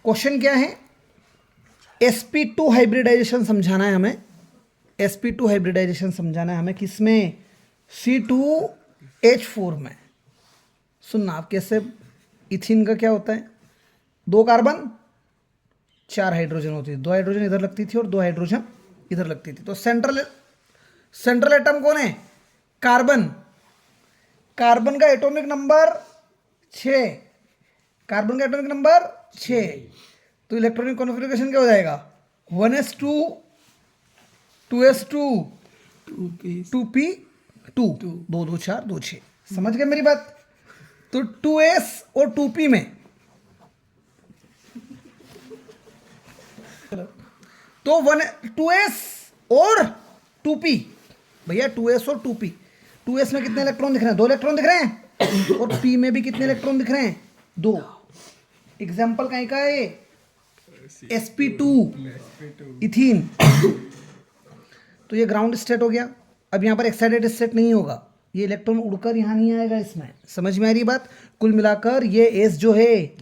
Question क्या है, sp2 hybridisation समझाना है हमें, sp2 हाइब्रिडाइजेशन समझाना है हमें किसमें, C2H4 में। सुनना आप कैसे, इथिन का क्या होता है, 2 कार्बन 4 हाइड्रोजन होती थी, 2 हाइड्रोजन इधर लगती थी और 2 हाइड्रोजन इधर लगती थी। तो सेंट्रल एटम कौन है, कार्बन। कार्बन का एटॉमिक नंबर 6, कार्बन का एटॉमिक नंबर 6। तो इलेक्ट्रॉनिक कॉन्फ़िगरेशन क्या हो जाएगा, 1s2 2s2 2p2 2 2 4 2 6। समझ गए मेरी बात। तो 2s और 2p में तो 2s और 2p, भैया 2s और 2p, 2s में कितने इलेक्ट्रॉन दिख रहे हैं, 2 इलेक्ट्रॉन दिख रहे हैं, और p में भी कितने इलेक्ट्रॉन दिख रहे हैं, 2। एग्जाम्पल कहीं का है, sp2 इथीन। तो ये ग्राउंड स्टेट हो गया। अब यहाँ पर एक्साइटेड स्टेट नहीं होगा, ये इलेक्ट्रॉन उड़कर यहाँ नहीं आएगा इसमें। समझ में आ रही बात। कुल मिलाकर ये एस जो है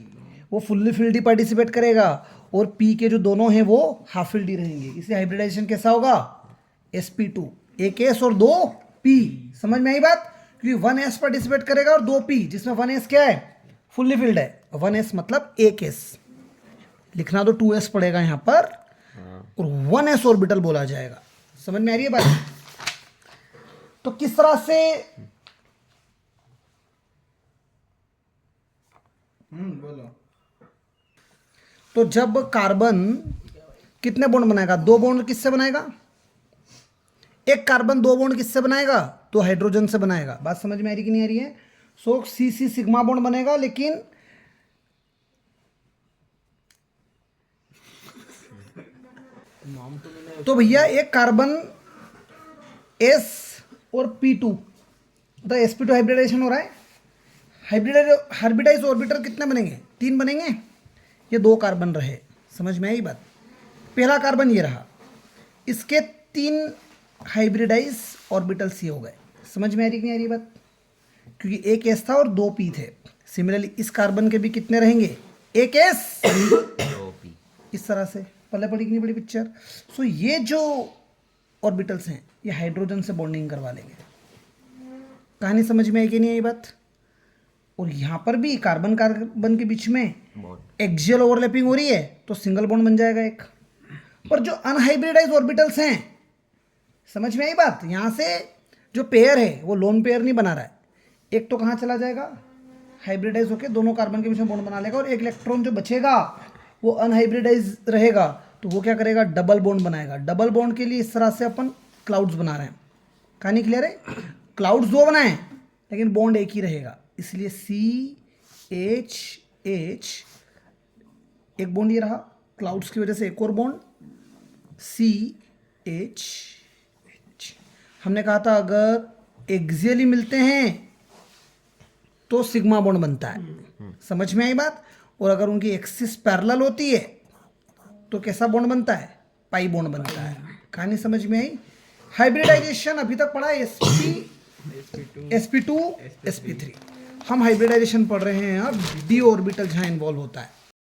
वो फुल्ली फील्ड ही पार्टिसिपेट करेगा और पी के जो दोनों हैं वो हाफ फील्ड ही रहेंगे। इसलिए हाइब्रिडाइजेशन कैसा होगा, sp2, एक एस और 2 पी। समझ में आई बात। क्योंकि 1s पार्टिसिपेट करेगा और 2 पी, जिसमें 1s क्या है, फुल्ली फील्ड है। 1s मतलब एक एस, लिखना तो 2s पड़ेगा यहाँ पर और 1s ऑर्बिटल बोला जाएगा। समझ में आ रही है बात। तो किस तरह से बोलो। तो जब कार्बन कितने बॉन्ड बनाएगा, 2 बॉन्ड किससे बनाएगा, एक कार्बन 2 बॉन्ड किससे बनाएगा, तो हाइड्रोजन से बनाएगा। बात समझ में आ रही कि नहीं आ रही है। सो सी सिग्मा बॉन्ड बनेगा, लेकिन तो भैया एक कार्बन S और P2, तो sp2 हाइब्रिडाइजेशन हो रहा है। हाइब्रिडाइज ऑर्बिटल कितने बनेंगे, 3 बनेंगे। ये 2 कार्बन रहे। समझ में आई बात। पहला कार्बन ये रहा, इसके 3 हाइब्रिडाइज ऑर्बिटल्स ये हो गए। समझ में आ रही कि नहीं आ रही बात। क्योंकि एक S था और 2 P थे। सिमिलरली इस कार्बन के भी कितने रहेंगे, एक S 2 p। इस तरह से। पहले पड़ी कि नहीं पड़ी पिक्चर। सो ये जो ऑर्बिटल्स हैं ये हाइड्रोजन से बॉन्डिंग करवा लेंगे। कहानी समझ में आई कि नहीं आई बात। और यहाँ पर भी कार्बन कार्बन के बीच में एक्सियल ओवरलैपिंग हो रही है, तो सिंगल बॉन्ड बन जाएगा एक। पर जो अनहाइब्रिडाइज ऑर्बिटल्स हैं, समझ में आई बात, यहाँ से जो पेयर है वो लोन पेयर नहीं बना रहा है। एक तो कहाँ चला जाएगा, हाइब्रिडाइज होकर दोनों कार्बन के बीच में बॉन्ड बना लेगा, और एक इलेक्ट्रॉन जो बचेगा वो अनहाइब्रिडाइज रहेगा, तो वो क्या करेगा, डबल बॉन्ड बनाएगा। डबल बॉन्ड के लिए इस तरह से अपन क्लाउड्स बना रहे हैं। कहानी क्लियर है। क्लाउड्स 2 बनाए लेकिन बॉन्ड एक ही रहेगा, इसलिए CH एक बॉन्ड ये रहा, क्लाउड्स की वजह से एक और बॉन्ड CH। हमने कहा था अगर एक्सियली मिलते हैं तो सिग्मा बॉन्ड बनता है। समझ में आई बात। और अगर उनकी एक्सिस पैरेलल होती है तो कैसा बॉन्ड बनता है, पाई बॉन्ड बनता है। कहानी समझ में आई। हाइब्रिडाइजेशन अभी तक पढ़ा sp2 sp3। हम हाइब्रिडाइजेशन पढ़ रहे हैं अब d ऑर्बिटल जहाँ इन्वॉल्व होता है।